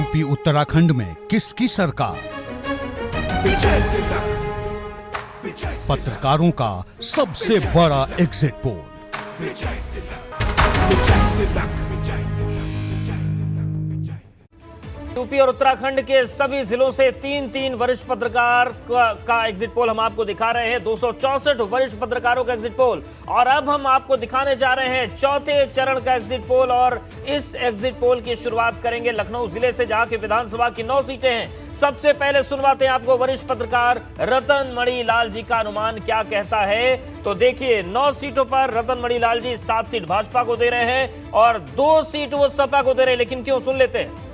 UP Uttarakhand में किसकी सरकार? पत्रकारों का सबसे बड़ा एग्जिट पोल। यूपी और उत्तराखंड के सभी जिलों से तीन वरिष्ठ पत्रकार का एग्जिट पोल हम आपको दिखा रहे हैं। 264 वरिष्ठ पत्रकारों का एग्जिट पोल। और अब हम आपको दिखाने जा रहे हैं चौथे चरण का एग्जिट पोल। और इस एग्जिट पोल की शुरुआत करेंगे लखनऊ जिले से, जहां की विधानसभा की 9 सीटें हैं। सबसे पहले सुनवाते हैं आपको वरिष्ठ पत्रकार रतन मणि लाल जी का अनुमान क्या कहता है। तो देखिए, 9 सीटों पर रतन मणि लाल जी 7 सीट भाजपा को दे रहे हैं और 2 सीट वो सपा को दे रहे हैं। लेकिन क्यों, सुन लेते हैं।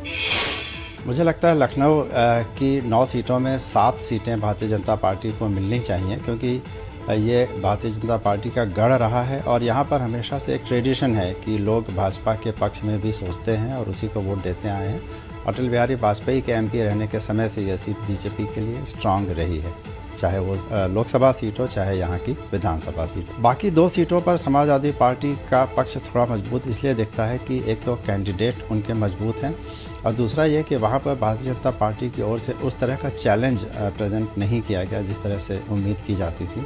मुझे लगता है लखनऊ की 9 सीटों में 7 सीटें भारतीय जनता पार्टी को मिलनी चाहिए, क्योंकि ये भारतीय जनता पार्टी का गढ़ रहा है और यहाँ पर हमेशा से एक ट्रेडिशन है कि लोग भाजपा के पक्ष में भी सोचते हैं और उसी को वोट देते आए हैं। अटल बिहारी वाजपेयी के एमपी रहने के समय से यह सीट बीजेपी के लिए स्ट्रांग रही है, चाहे वो लोकसभा सीट हो चाहे यहाँ की विधानसभा सीट। बाकी 2 सीटों पर समाजवादी पार्टी का पक्ष थोड़ा मजबूत इसलिए दिखता है कि एक तो कैंडिडेट उनके मजबूत हैं और दूसरा ये कि वहाँ पर भारतीय जनता पार्टी की ओर से उस तरह का चैलेंज प्रेजेंट नहीं किया गया जिस तरह से उम्मीद की जाती थी।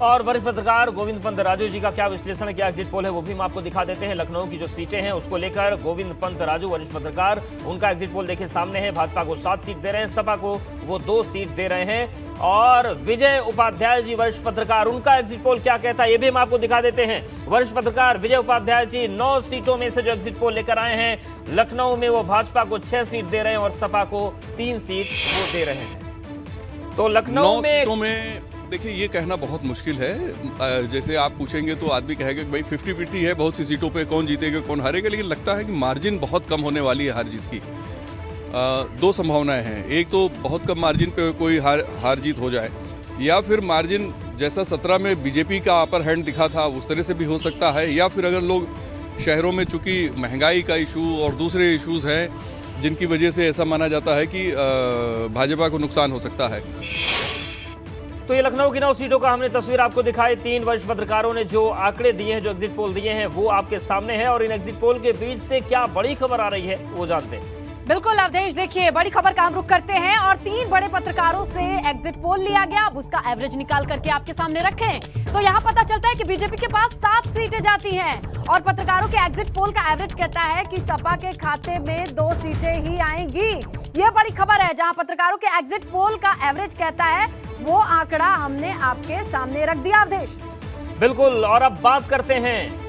और वरिष्ठ पत्रकार गोविंद पंत राजू जी का क्या विश्लेषण, क्या एग्जिट पोल है, वो भी हम आपको दिखा देते हैं। लखनऊ की जो सीटें हैं उसको लेकर गोविंद पंत राजू वरिष्ठ पत्रकार, उनका एग्जिट पोल देखिए सामने है। भाजपा को 7 सीट दे रहे हैं, सपा को वो 2 सीट दे रहे हैं। और विजय उपाध्याय जी वरिष्ठ पत्रकार, उनका एग्जिट पोल क्या कहता है ये भी हम आपको दिखा देते हैं। वरिष्ठ पत्रकार विजय उपाध्याय जी 9 सीटों में से जो एग्जिट पोल लेकर आए हैं, लखनऊ में वो भाजपा को 6 सीट दे रहे हैं और सपा को 3 सीट वो दे रहे हैं। तो लखनऊ में देखिए, ये कहना बहुत मुश्किल है। जैसे आप पूछेंगे तो आदमी कहेगा कि भाई 50-50 है, बहुत सी सीटों पे कौन जीतेगा कौन हारेगा, लेकिन लगता है कि मार्जिन बहुत कम होने वाली है हार जीत की। 2 संभावनाएं हैं। एक तो बहुत कम मार्जिन पे कोई हार जीत हो जाए, या फिर मार्जिन जैसा 17 में बीजेपी का अपर हैंड दिखा था उस तरह से भी हो सकता है, या फिर अगर लोग शहरों में चूंकि महंगाई का इशू और दूसरे इशूज़ हैं जिनकी वजह से ऐसा माना जाता है कि भाजपा को नुकसान हो सकता है। तो ये लखनऊ की 9 सीटों का हमने तस्वीर आपको दिखाई। 3 वरिष्ठ पत्रकारों ने जो आंकड़े दिए हैं, जो एग्जिट पोल दिए हैं, वो आपके सामने है। और इन एग्जिट पोल के बीच से क्या बड़ी खबर आ रही है वो जानते हैं। बिल्कुल अवधेश, देखिए बड़ी खबर का हम रुख करते हैं और 3 बड़े पत्रकारों से एग्जिट पोल लिया गया। अब उसका एवरेज निकाल करके आपके सामने रखें तो यहाँ पता चलता है कि बीजेपी के पास 7 सीटें जाती हैं और पत्रकारों के एग्जिट पोल का एवरेज कहता है कि सपा के खाते में 2 सीटें ही आएंगी। ये बड़ी खबर है, जहां पत्रकारों के एग्जिट पोल का एवरेज कहता है वो आंकड़ा हमने आपके सामने रख दिया अवधेश। बिल्कुल। और अब बात करते हैं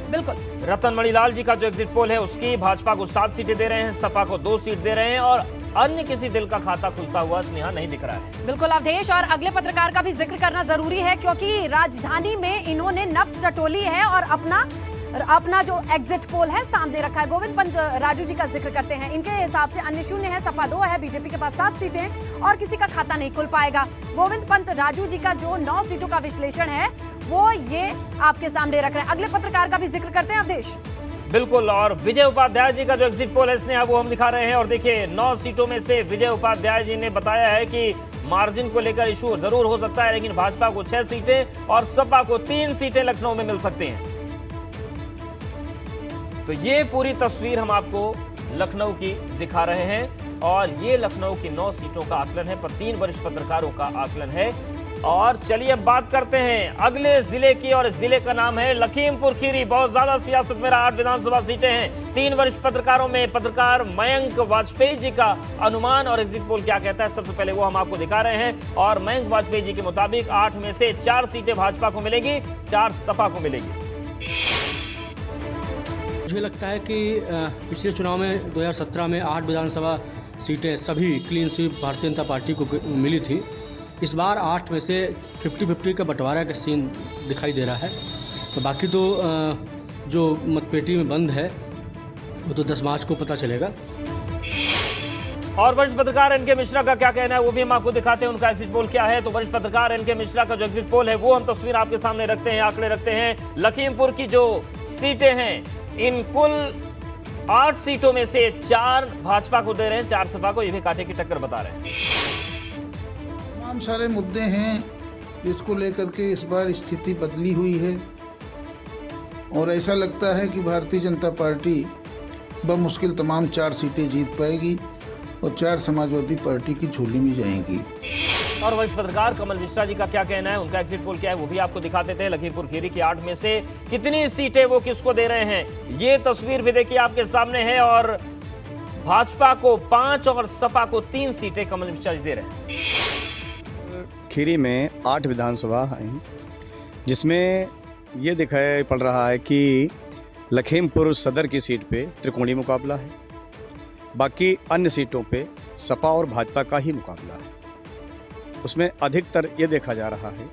बिल्कुल रतन मणि लाल जी का जो एग्जिट पोल है उसकी। भाजपा को 7 सीटें दे रहे हैं, सपा को 2 सीट दे रहे हैं और अन्य किसी दिल का खाता खुलता हुआ स्नेहा नहीं दिख रहा है। बिल्कुल अवधेश, और अगले पत्रकार का भी जिक्र करना जरूरी है क्योंकि राजधानी में इन्होंने नफ्स टटोली है और अपना जो एग्जिट पोल है सामने रखा है। गोविंद पंत राजू जी का जिक्र करते हैं। इनके हिसाब से अन्य शून्य है, सपा 2 है, बीजेपी के पास 7 सीटें और किसी का खाता नहीं खुल पाएगा। गोविंद पंत राजू जी का जो 9 सीटों का विश्लेषण है वो ये आपके सामने रख रहे हैं। अगले पत्रकार का भी जिक्र करते हैं अवधेश। बिल्कुल। और विजय उपाध्याय जी का जो एग्जिट पोल है स्नेहा, वो हम दिखा रहे हैं। और देखिए, 9 सीटों में से विजय उपाध्याय जी ने बताया है कि मार्जिन को लेकर इशू जरूर हो सकता है, लेकिन भाजपा को 6 सीटें और सपा को 3 सीटें लखनऊ में मिल सकती हैं। तो ये पूरी तस्वीर हम आपको लखनऊ की दिखा रहे हैं और ये लखनऊ की 9 सीटों का आकलन है, पर 3 वरिष्ठ पत्रकारों का आकलन है। और चलिए अब बात करते हैं अगले जिले की, और जिले का नाम है लखीमपुर खीरी। बहुत ज्यादा सियासत में 8 विधानसभा सीटें हैं। 3 वरिष्ठ पत्रकारों में पत्रकार मयंक वाजपेयी जी का अनुमान और एग्जिट पोल क्या कहता है, सबसे पहले वो हम आपको दिखा रहे हैं। और मयंक वाजपेयी जी के मुताबिक 8 में से 4 सीटें भाजपा को मिलेगी, 4 सपा को मिलेगी। मुझे लगता है कि पिछले चुनाव में 2017 में 8 विधानसभा सीटें सभी clean sweep Bharatiya Janata party को मिली थी। इस बार 8 में से 50-50 का बंटवारा का सीन दिखाई दे रहा है। तो बाकी तो जो मतपेटी में बंद है वो तो 10 मार्च को पता चलेगा। और वरिष्ठ पत्रकार एनके मिश्रा का क्या कहना है वो भी हम आपको दिखाते हैं। उनका एग्जिट पोल क्या है। तो वरिष्ठ पत्रकार एनके मिश्रा का जो एग्जिट पोल है वो हम तस्वीर आपके सामने रखते हैं, आंकड़े रखते हैं। लखीमपुर की जो सीटें हैं, इन कुल 8 सीटों में से 4 भाजपा को दे रहे हैं, 4 सपा को। ये भी कांटे की टक्कर बता रहे हैं। तमाम सारे मुद्दे हैं जिसको लेकर के इस बार स्थिति बदली हुई है और ऐसा लगता है कि भारतीय जनता पार्टी बमुश्किल तमाम 4 सीटें जीत पाएगी और 4 समाजवादी पार्टी की झोली में जाएंगी। और वरिष्ठ पत्रकार कमल मिश्रा जी का क्या कहना है, उनका एग्जिट पोल क्या है, वो भी आपको दिखा देते हैं। लखीमपुर खीरी की 8 में से कितनी सीटें वो किसको दे रहे हैं, ये तस्वीर भी देखिए आपके सामने है। और भाजपा को 5 और सपा को 3 सीटें कमल मिश्रा जी दे रहे हैं। खीरी में 8 विधानसभा हैं, जिसमें ये दिखाई पड़ रहा है कि लखीमपुर सदर की सीट पे त्रिकोणीय मुकाबला है, बाकी अन्य सीटों पे सपा और भाजपा का ही मुकाबला है। उसमें अधिकतर ये देखा जा रहा है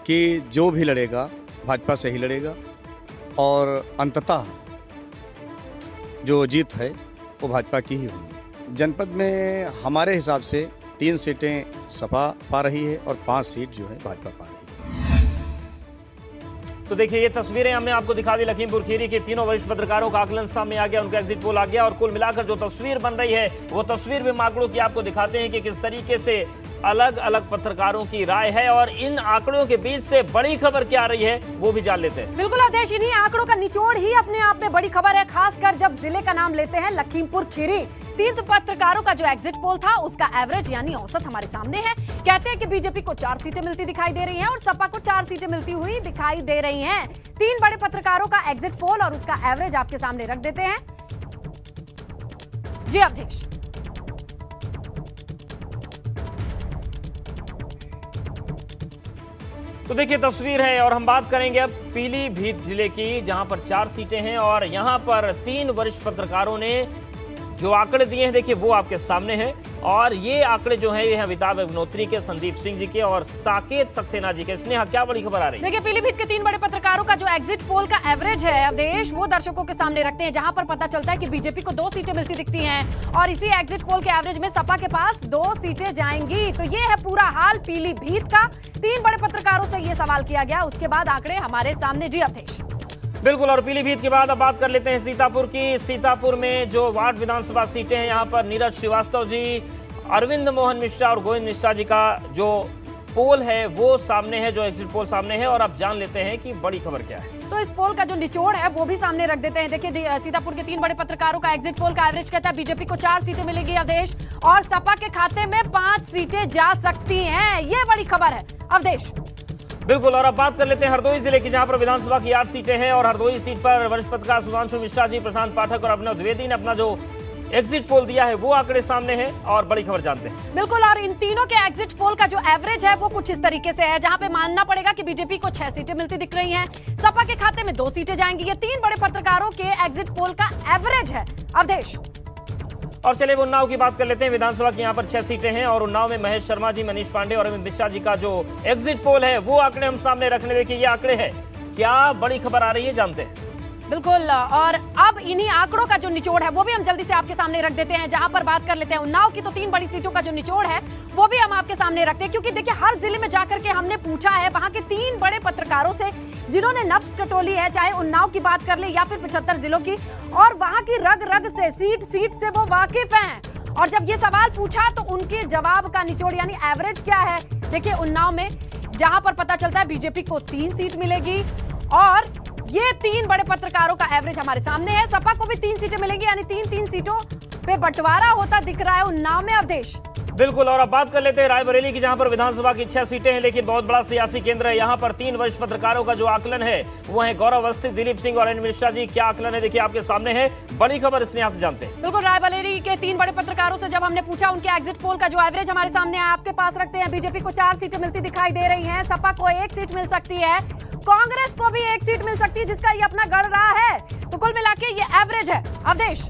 कि जो भी लड़ेगा भाजपा से ही लड़ेगा और अंततः जो जीत है वो भाजपा की ही होगी। जनपद में हमारे हिसाब से 3 सीटें सपा पा रही है और 5 सीट जो है भाजपा पा रही है। तो देखिए ये तस्वीरें हमने आपको दिखा दी लखीमपुर खीरी के तीनों वरिष्ठ पत्रकारों का आकलन सामने आ गया, उनका एग्जिट पोल आ गया और कुल मिलाकर जो तस्वीर बन रही है वो तस्वीर भी आंकड़ों की आपको दिखाते हैं कि किस तरीके से अलग अलग पत्रकारों की राय है और इन आंकड़ों के बीच से बड़ी खबर क्या आ रही है वो भी जान लेते हैं। बिल्कुल अवधेश, इन्हीं आंकड़ों का निचोड़ ही अपने आप में बड़ी खबर है, खासकर जब जिले का नाम लेते हैं लखीमपुर खीरी। 3 पत्रकारों का जो एग्जिट पोल था उसका एवरेज यानी औसत हमारे सामने है। कहते हैं कि बीजेपी को 4 सीटें मिलती दिखाई दे रही हैं और सपा को 4 सीटें मिलती हुई दिखाई दे रही हैं। 3 बड़े पत्रकारों का एग्जिट पोल और उसका एवरेज आपके सामने रख देते हैं। जी अवधेश। तो देखिए तस्वीर है और हम बात करेंगे अब पीलीभीत जिले की, जहां पर 4 सीटें हैं और यहां पर 3 वरिष्ठ पत्रकारों ने जो आंकड़े दिए हैं देखिए वो आपके सामने हैं। और ये आंकड़े जो है ये हैं अमिताभ अग्निहोत्री के, संदीप सिंह जी के और साकेत सक्सेना जी के। स्नेहा क्या बड़ी खबर आ रही है? देखिए पीलीभीत के 3 बड़े पत्रकारों का जो एग्जिट पोल का एवरेज है अवधेश, वो दर्शकों के सामने रखते हैं, जहां पर पता चलता है कि बीजेपी को 2 सीटें मिलती दिखती हैं और इसी एग्जिट पोल के एवरेज में सपा के पास 2 सीटें जाएंगी। तो ये है पूरा हाल पीलीभीत का। 3 बड़े पत्रकारों से ये सवाल किया गया, उसके बाद आंकड़े हमारे सामने। जी अवधेश। बिल्कुल, और पीलीभीत के बाद अब बात कर लेते हैं सीतापुर की। सीतापुर में जो वार्ड विधानसभा सीटें हैं यहाँ पर नीरज श्रीवास्तव जी, अरविंद मोहन मिश्रा और गोविंद मिश्रा जी का जो पोल है वो सामने है, जो एग्जिट पोल सामने है। और अब जान लेते हैं कि बड़ी खबर क्या है। तो इस पोल का जो निचोड़ है वो भी सामने रख देते हैं। देखिए सीतापुर के 3 बड़े पत्रकारों का एग्जिट पोल का एवरेज कहता है बीजेपी को 4 सीटें मिलेगी अवधेश और सपा के खाते में 5 सीटें जा सकती हैं। ये बड़ी खबर है अवधेश। बिल्कुल, और अब बात कर लेते हैं हरदोई जिले की, जहां पर विधानसभा की 8 सीटें हैं और हरदोई सीट पर वरिष्ठ पत्रकार सुधांशु मिश्रा जी, प्रशांत पाठक और अभिनव द्विवेदी ने अपना जो एग्जिट पोल दिया है वो आंकड़े सामने हैं और बड़ी खबर जानते हैं। बिल्कुल, और इन तीनों के एग्जिट पोल का जो एवरेज है वो कुछ इस तरीके से है, जहां पे मानना पड़ेगा कि बीजेपी को 6 सीटें मिलती दिख रही हैं, सपा के खाते में 2 सीटें जाएंगी। ये 3 बड़े पत्रकारों के एग्जिट पोल का एवरेज है अवधेश। और चलिए उन्नाव की बात कर लेते हैं। विधानसभा की यहाँ पर 6 सीटें हैं और उन्नाव में महेश शर्मा जी, मनीष पांडे और अरविंद मिश्रा जी का जो एग्जिट पोल है वो आंकड़े हम सामने रखने। देखिए ये आंकड़े हैं, क्या बड़ी खबर आ रही है जानते हैं। बिल्कुल, और अब इन्हीं आंकड़ों का जो निचोड़ है वो भी हम जल्दी से आपके सामने रख देते हैं। जहां पर बात कर लेते हैं उन्नाव की, तो 3 बड़ी सीटों का जो निचोड़ है वो भी हम आपके सामने रखते हैं, क्योंकि देखिए हर जिले में जाकर के हमने पूछा है वहां के 3 बड़े पत्रकारों से जिन्होंने नफ्स टटोली है, चाहे उन्नाव की बात कर ले या फिर 75 जिलों की, और वहां की रग रग से, सीट सीट से वो वाकिफ हैं। और जब ये सवाल पूछा तो उनके जवाब का निचोड़ यानी एवरेज क्या है, देखिए उन्नाव में जहां पर पता चलता है बीजेपी को 3 सीट मिलेगी और ये 3 बड़े पत्रकारों का एवरेज हमारे सामने है। सपा को भी 3 सीटें मिलेंगी, यानी 3-3 सीटों पे बंटवारा होता दिख रहा है उन्नाव में अवधेश। बिल्कुल, और अब बात कर लेते हैं रायबरेली की, जहां पर विधानसभा की 6 सीटें हैं लेकिन बहुत बड़ा सियासी केंद्र है। यहां पर 3 वरिष्ठ पत्रकारों का जो आकलन है वो है गौरव अवस्थी, दिलीप सिंह और अरविंद मिश्रा जी। क्या आकलन है देखिए आपके सामने है, बड़ी खबर इस यहाँ से जानते हैं। बिल्कुल, रायबरेली के 3 बड़े पत्रकारों से जब हमने पूछा उनके एग्जिट पोल का जो एवरेज हमारे सामने है आपके पास रखते हैं। बीजेपी को 4 सीटें मिलती दिखाई दे रही है, सपा को 1 सीट मिल सकती है, कांग्रेस को भी 1 सीट मिल सकती है जिसका ये अपना गढ़ रहा है। तो कुल मिला के ये एवरेज है अवधेश।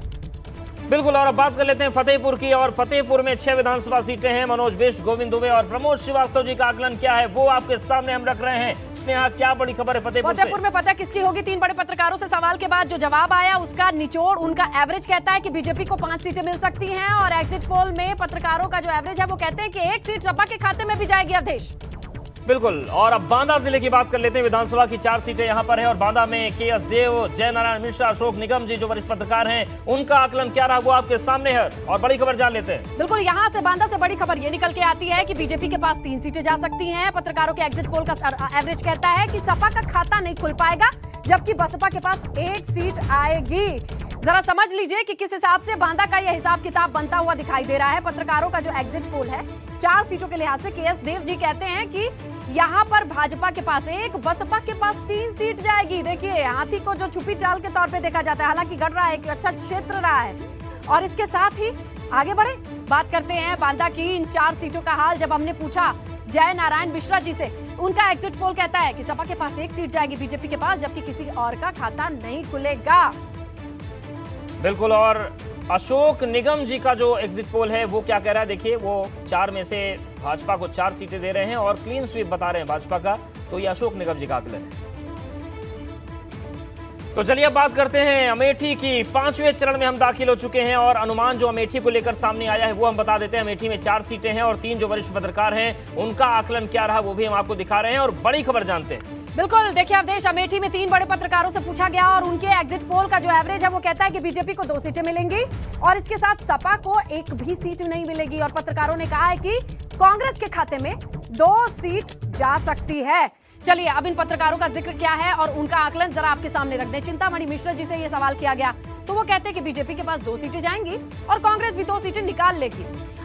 बिल्कुल, और अब बात कर लेते हैं फतेहपुर की, और फतेहपुर में 6 विधानसभा सीटें हैं। मनोज बिष्ट, गोविंद दुबे और प्रमोद श्रीवास्तव जी का आकलन क्या है वो आपके सामने हम रख रहे हैं। स्नेहा क्या बड़ी खबर है फतेहपुर में पता किसकी होगी? 3 बड़े पत्रकारों से सवाल के बाद जो जवाब आया उसका निचोड़, उनका एवरेज कहता है कि बीजेपी को 5 सीटें मिल सकती हैं और एग्जिट पोल में पत्रकारों का जो एवरेज है वो कहते हैं कि 1 सीट सपा के खाते में भी जाएगी अवधेश। बिल्कुल, और अब बांदा जिले की बात कर लेते हैं। विधानसभा की 4 सीटें यहां पर है और बांदा में के.एस. देव, जय नारायण मिश्रा, अशोक निगम जी जो वरिष्ठ पत्रकार हैं, उनका आकलन क्या रहा वो आपके सामने है और बड़ी खबर जान लेते हैं। बिल्कुल, यहां से बांदा से बड़ी खबर ये निकल के आती है कि बीजेपी के पास 3 सीटें जा सकती हैं। पत्रकारों के एग्जिट पोल का एवरेज कहता है कि सपा का खाता नहीं खुल पाएगा, जबकि बसपा के पास 1 सीट आएगी। जरा समझ लीजिए कि किस हिसाब से बांदा का यह हिसाब किताब बनता हुआ दिखाई दे रहा है। पत्रकारों का जो एग्जिट पोल है 4 सीटों के लिहाज से केएस देव जी कहते हैं कि यहाँ पर भाजपा के पास 1, बसपा के पास 3 सीट जाएगी। देखिए, हाथी को जो छुपी चाल के तौर पे देखा जाता है, हालांकि गढ़ रहा है, एक अच्छा क्षेत्र रहा है। और इसके साथ ही आगे बढ़े, बात करते हैं बांदा की इन 4 सीटों का हाल। जब हमने पूछा जय नारायण मिश्रा जी से, उनका एग्जिट पोल कहता है कि सपा के पास 1 सीट जाएगी बीजेपी के पास, जबकि किसी और का खाता नहीं खुलेगा। बिल्कुल। और अशोक निगम जी का जो एग्जिट पोल है वो क्या कह रहा है, देखिए, वो 4 में से भाजपा को 4 सीटें दे रहे हैं और क्लीन स्वीप बता रहे हैं भाजपा का। तो ये अशोक निगम जी का आकलन है। तो चलिए अब बात करते हैं अमेठी की। 5वें चरण में हम दाखिल हो चुके हैं और अनुमान जो अमेठी को लेकर सामने आया है वो हम बता देते हैं। अमेठी में 4 सीटें हैं और 3 जो वरिष्ठ पत्रकार हैं उनका आकलन क्या रहा वो भी हम आपको दिखा रहे हैं और बड़ी खबर जानते हैं। बिल्कुल, देखिए अवधेश, अमेठी में 3 बड़े पत्रकारों से पूछा गया और उनके एग्जिट पोल का जो एवरेज है वो कहता है कि बीजेपी को 2 सीटें मिलेंगी और इसके साथ सपा को 1 भी सीट नहीं मिलेगी। और पत्रकारों ने कहा है कि कांग्रेस के खाते में 2 सीट जा सकती है। चलिए अब इन पत्रकारों का जिक्र क्या है और उनका आकलन जरा आपके सामने रख दें। चिंतामणि मिश्रा जी से ये सवाल किया गया तो वो कहते हैं कि बीजेपी के पास 2 सीटें जाएंगी और कांग्रेस भी 2 सीटें निकाल लेगी।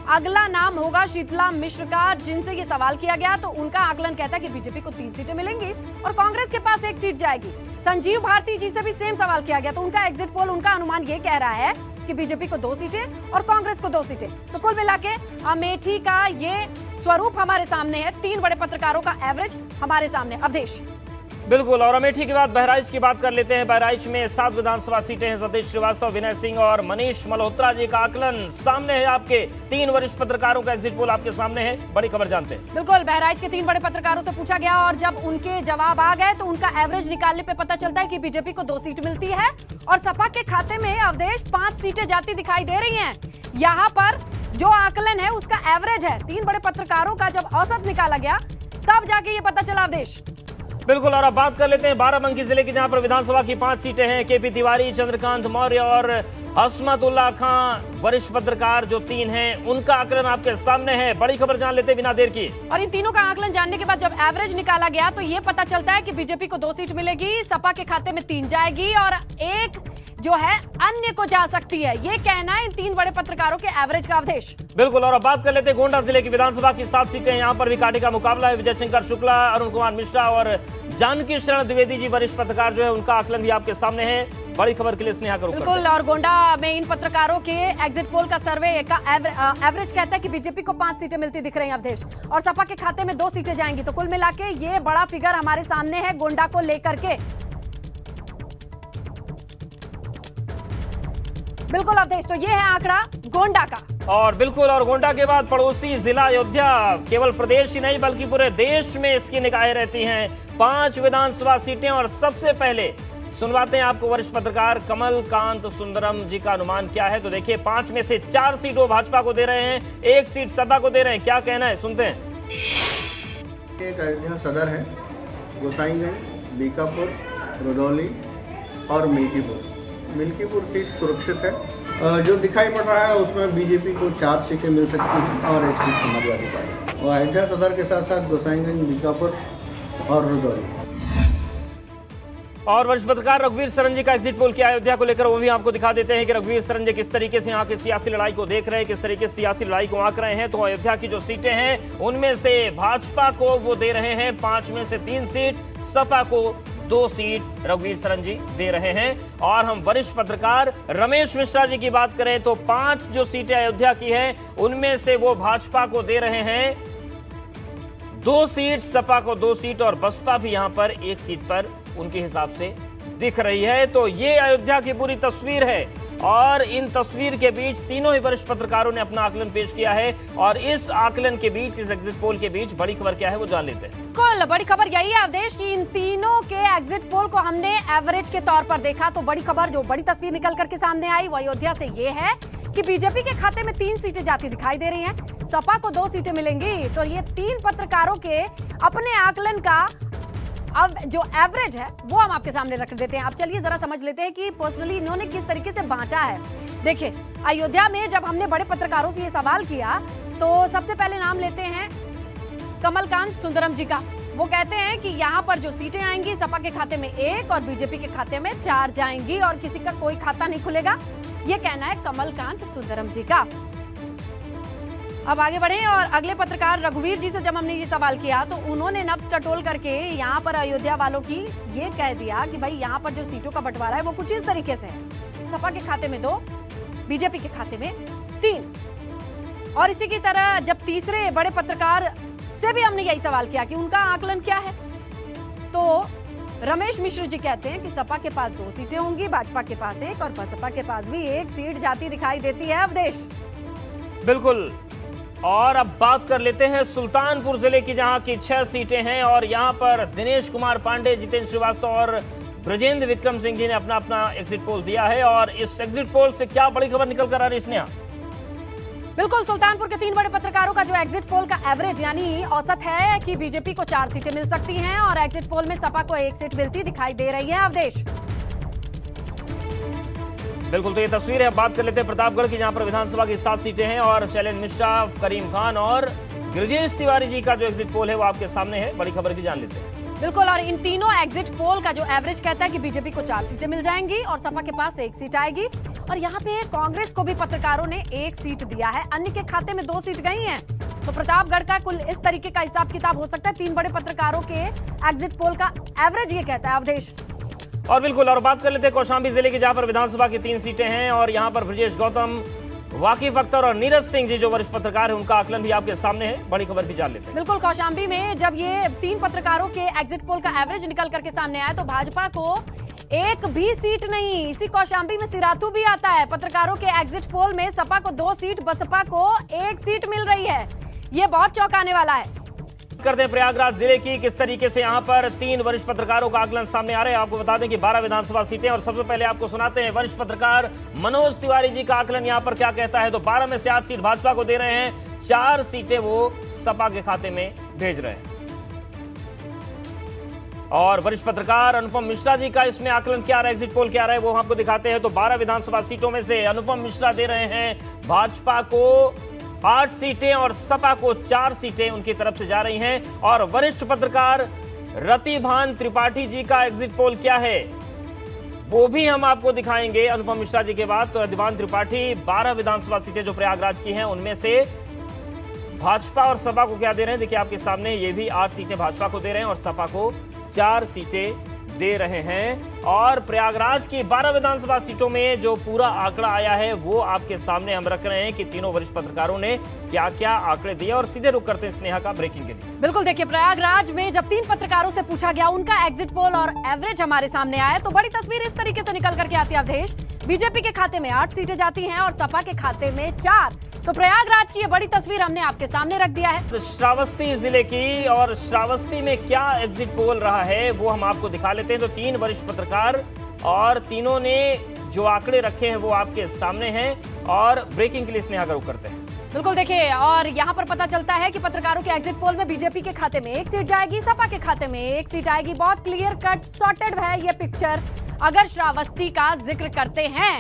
अगला नाम होगा शीतला मिश्र का, जिनसे ये सवाल किया गया तो उनका आकलन कहता है कि बीजेपी को 3 सीटें मिलेंगी और कांग्रेस के पास 1 सीट जाएगी। संजीव भारती जी से भी सेम सवाल किया गया तो उनका एग्जिट पोल, उनका अनुमान ये कह रहा है कि बीजेपी को 2 सीटें और कांग्रेस को 2 सीटें। तो कुल मिला के अमेठी का ये स्वरूप हमारे सामने है। 3 बड़े पत्रकारों का एवरेज हमारे सामने। अवधेश, बिल्कुल। और अमेठी के बाद बहराइच की बात कर लेते हैं। बहराइच में 7 विधानसभा सीटें हैं। सतीश श्रीवास्तव, विनय सिंह और मनीष मल्होत्रा जी का आकलन सामने है। आपके 3 वरिष्ठ पत्रकारों का एग्जिट पोल आपके सामने है। बड़ी खबर जानते हैं। बिल्कुल, बहराइच के 3 बड़े पत्रकारों से पूछा गया और जब उनके जवाब आ गए तो उनका एवरेज निकालने पे पता चलता है कि बीजेपी को 2 सीट मिलती है और सपा के खाते में अवधेश 5 सीटें जाती दिखाई दे रही हैं। यहाँ पर जो आकलन है उसका एवरेज है। 3 बड़े पत्रकारों का जब औसत निकाला गया तब जाके ये पता चला। अवधेश, बिल्कुल। और अब बात कर लेते हैं बाराबंकी जिले की, जहां पर विधानसभा की 5 सीटें हैं। केपी तिवारी, चंद्रकांत मौर्य और हसमतुल्लाह खां वरिष्ठ पत्रकार जो 3 हैं, उनका आकलन आपके सामने है। बड़ी खबर जान लेते हैं बिना देर किए। और इन तीनों का आकलन जानने के बाद जब एवरेज निकाला गया तो ये पता चलता है कि बीजेपी को 2 सीट मिलेगी, सपा के खाते में 3 जाएगी और 1 जो है अन्य को जा सकती है। ये कहना है इन 3 बड़े पत्रकारों के एवरेज का। अवधेश, बिल्कुल। और अब बात कर लेते हैं गोंडा जिले की विधानसभा की 7 सीटें। यहाँ पर भी कांटे का मुकाबला है। विजय शंकर शुक्ला, अरुण कुमार मिश्रा और जानकी शरण द्विवेदी जी वरिष्ठ पत्रकार जो है, उनका आकलन भी आपके सामने है। बड़ी खबर के लिए स्नेहा करो। बिल्कुल। और गोंडा में इन पत्रकारों के एग्जिट पोल का सर्वे का एवरेज कहता है कि बीजेपी को 5 सीटें मिलती दिख रही हैं। अवधेश, और सपा के खाते में 2 सीटें जाएंगी। तो कुल मिला के ये बड़ा फिगर हमारे सामने है गोंडा को लेकर के। बिल्कुल अवधेश, तो ये है आंकड़ा गोंडा का। और बिल्कुल, और गोंडा के बाद पड़ोसी जिला अयोध्या केवल प्रदेश ही नहीं बल्कि पूरे देश में इसकी निगाहें रहती हैं। 5 विधानसभा सीटें और सबसे पहले सुनवाते हैं आपको वरिष्ठ पत्रकार कमल कांत सुंदरम जी का अनुमान क्या है। तो देखिए, 5 में से 4 सीट वो भाजपा को दे रहे हैं, 1 सीट सपा को दे रहे हैं। क्या कहना है, सुनते हैं। एक अयोध्या सदर है, गोसाईगंज, बीकापुर, रुदौली और मिल्कीपुर सीट सुरक्षित है। जो दिखाई पड़ रहा है उसमें बीजेपी को 4 सीटें मिल सकती हैं और 1 सीट समाजवादी पार्टी। और अयोध्या सदर के साथ साथ गोसाईगंज, बीकापुर और रुदौली। और वरिष्ठ पत्रकार रघुवीर सरन जी का एग्जिट पोल किया अयोध्या को लेकर, वो भी आपको दिखा देते हैं कि रघुवीर सरन जी किस तरीके से यहाँ की सियासी लड़ाई को देख रहे हैं, किस तरीके से सियासी लड़ाई को आंक रहे हैं। तो अयोध्या की जो सीटें हैं उनमें से भाजपा को वो दे रहे हैं 5 में से 3 सीट, सपा को 2 सीट रघुवीर सरन जी दे रहे हैं। और हम वरिष्ठ पत्रकार रमेश मिश्रा जी की बात करें तो 5 जो सीटें अयोध्या की हैं उनमें से वो भाजपा को दे रहे हैं 2 सीट, सपा को 2 सीट और बसपा भी यहां पर 1 सीट पर उनके हिसाब से दिख रही है। तो ये अयोध्या की पूरी तस्वीर है और इन तस्वीर के बीच तीनों ही वरिष्ठ पत्रकारों ने अपना आकलन पेश किया है। और इस आकलन के बीच, इस एग्जिट पोल के बीच बड़ी खबर क्या है वो जान लेते हैं। बिल्कुल, बड़ी खबर यही है अवधेश कि इन तीनों के एग्जिट पोल को हमने एवरेज के तौर पर देखा तो बड़ी खबर, जो बड़ी तस्वीर निकल करके सामने आई वो अयोध्या से ये है कि बीजेपी के खाते में 3 सीटें जाती दिखाई दे रही हैं, सपा को 2 सीटें मिलेंगी। तो ये 3 पत्रकारों के अपने आकलन का अब जो एवरेज है वो हम आपके सामने रख देते हैं। अब चलिए जरा समझ लेते हैं कि पर्सनली इन्होंने किस तरीके से बांटा है। देखिए, अयोध्या में जब हमने बड़े पत्रकारों से ये सवाल किया तो सबसे पहले नाम लेते हैं कमलकांत सुंदरम जी का। वो कहते हैं कि यहाँ पर जो सीटें आएंगी सपा के खाते में 1 और बीजेपी के खाते में 4 जाएंगी और किसी का कोई खाता नहीं खुलेगा। ये कहना है कमलकांत सुंदरम जी का। अब आगे बढ़े और अगले पत्रकार रघुवीर जी से जब हमने ये सवाल किया तो उन्होंने नब्ज टटोल करके यहाँ पर अयोध्या वालों की ये कह दिया कि भाई यहाँ पर जो सीटों का बंटवारा है वो कुछ इस तरीके से है, सपा के खाते में 2, बीजेपी के खाते में 3। और इसी की तरह जब तीसरे बड़े पत्रकार से भी हमने यही सवाल किया कि उनका आकलन क्या है, तो रमेश मिश्र जी कहते हैं कि सपा के पास 2 सीटें होंगी, भाजपा के पास 1 और बसपा के पास भी 1 सीट जाती दिखाई देती है। अवधेश बिल्कुल। और अब बात कर लेते हैं सुल्तानपुर जिले की, जहां की 6 सीटें हैं और यहां पर दिनेश कुमार पांडे, जितेंद्र श्रीवास्तव और ब्रजेंद्र विक्रम सिंह जी ने अपना अपना एग्जिट पोल दिया है। और इस एग्जिट पोल से क्या बड़ी खबर निकल कर आ रही है स्नेहा? बिल्कुल, सुल्तानपुर के 3 बड़े पत्रकारों का जो एग्जिट पोल का एवरेज यानी औसत है कि बीजेपी को 4 सीटें मिल सकती हैं और एग्जिट पोल में सपा को 1 सीट मिलती दिखाई दे रही है। अवधेश बिल्कुल, तो ये तस्वीर है। बात कर लेते हैं प्रतापगढ़ की, जहां पर विधानसभा की 7 सीटें हैं और शैलेंद्र मिश्रा, करीम खान और गिरिजेश तिवारी जी का जो एग्जिट पोल है वो आपके सामने है। बड़ी खबर भी जान लेते हैं। बिल्कुल, और इन तीनों एग्जिट पोल का जो एवरेज कहता है कि बीजेपी को 4 सीटें मिल जाएंगी और सपा के पास 1 सीट आएगी। और यहाँ पे कांग्रेस को भी पत्रकारों ने 1 सीट दिया है, अन्य के खाते में 2 सीट गई हैं। तो प्रतापगढ़ का कुल इस तरीके का हिसाब किताब हो सकता है। 3 बड़े पत्रकारों के एग्जिट पोल का एवरेज ये कहता है। अवधेश और बिल्कुल, और बात कर लेते हैं कौशाम्बी जिले की, जहां पर विधानसभा की 3 सीटें हैं और यहां पर ब्रजेश गौतम, वाकिफ अख्तर और नीरज सिंह जी जो वरिष्ठ पत्रकार हैं उनका आकलन भी आपके सामने है। बड़ी खबर भी जान लेते हैं। बिल्कुल, कौशाम्बी में जब ये 3 पत्रकारों के एग्जिट पोल का एवरेज निकल करके सामने आया तो भाजपा को 1 भी सीट नहीं, इसी कौशाम्बी में सिराथू भी आता है। पत्रकारों के एग्जिट पोल में सपा को 2 सीट, बसपा को 1 सीट मिल रही है। ये बहुत चौंकाने वाला है। करते हैं प्रयागराज जिले की, किस तरीके से यहाँ पर 3 वरिष्ठ पत्रकारों का आकलन सामने आ रहे हैं। आपको बता दें कि 12 विधानसभा सीटें और सबसे पहले आपको सुनाते हैं वरिष्ठ पत्रकार मनोज तिवारी जी का आकलन यहाँ पर क्या कहता है। तो 12 में से 8 सीट भाजपा को दे रहे हैं, 4 सीटें वो सपा के खाते में भेज रहे हैं। और वरिष्ठ पत्रकार अनुपम मिश्रा जी का इसमें आकलन क्या रहा है, एग्जिट पोल क्या रहा है, वो हम आपको दिखाते हैं। तो 12 विधानसभा सीटों में से अनुपम मिश्रा दे रहे हैं भाजपा को 8 सीटें और सपा को 4 सीटें उनकी तरफ से जा रही हैं। और वरिष्ठ पत्रकार रतिभान त्रिपाठी जी का एग्जिट पोल क्या है वो भी हम आपको दिखाएंगे अनुपम मिश्रा जी के बाद। तो रतिभान त्रिपाठी 12 विधानसभा सीटें जो प्रयागराज की हैं उनमें से भाजपा और सपा को क्या दे रहे हैं, देखिए आपके सामने। ये भी 8 सीटें भाजपा को दे रहे हैं और सपा को 4 सीटें दे रहे हैं। और प्रयागराज की 12 विधानसभा सीटों में जो पूरा आंकड़ा आया है वो आपके सामने हम रख रहे हैं कि तीनों वरिष्ठ पत्रकारों ने क्या क्या आंकड़े दिए। और सीधे रुक करते हैं स्नेहा का ब्रेकिंग के लिए। बिल्कुल, देखिए प्रयागराज में जब 3 पत्रकारों से पूछा गया उनका एग्जिट पोल और एवरेज हमारे सामने आया तो बड़ी तस्वीर इस तरीके से निकल करके आती है। अवधेश, बीजेपी के खाते में 8 सीटें जाती हैं और सपा के खाते में 4। तो प्रयागराज की ये बड़ी तस्वीर हमने आपके सामने रख दिया है। तो श्रावस्ती जिले की, और श्रावस्ती में क्या एग्जिट पोल रहा है वो हम आपको दिखा लेते हैं। तो 3 वरिष्ठ पत्रकार और तीनों ने जो आंकड़े रखे हैं वो आपके सामने हैं। और ब्रेकिंग के लिए स्नेहा का रुख करते हैं। बिल्कुल, देखिए और यहाँ पर पता चलता है कि पत्रकारों के एग्जिट पोल में बीजेपी के खाते में 1 सीट जाएगी, सपा के खाते में 1 सीट आएगी। बहुत क्लियर कट सॉर्टेड है ये पिक्चर। अगर श्रावस्ती का जिक्र करते हैं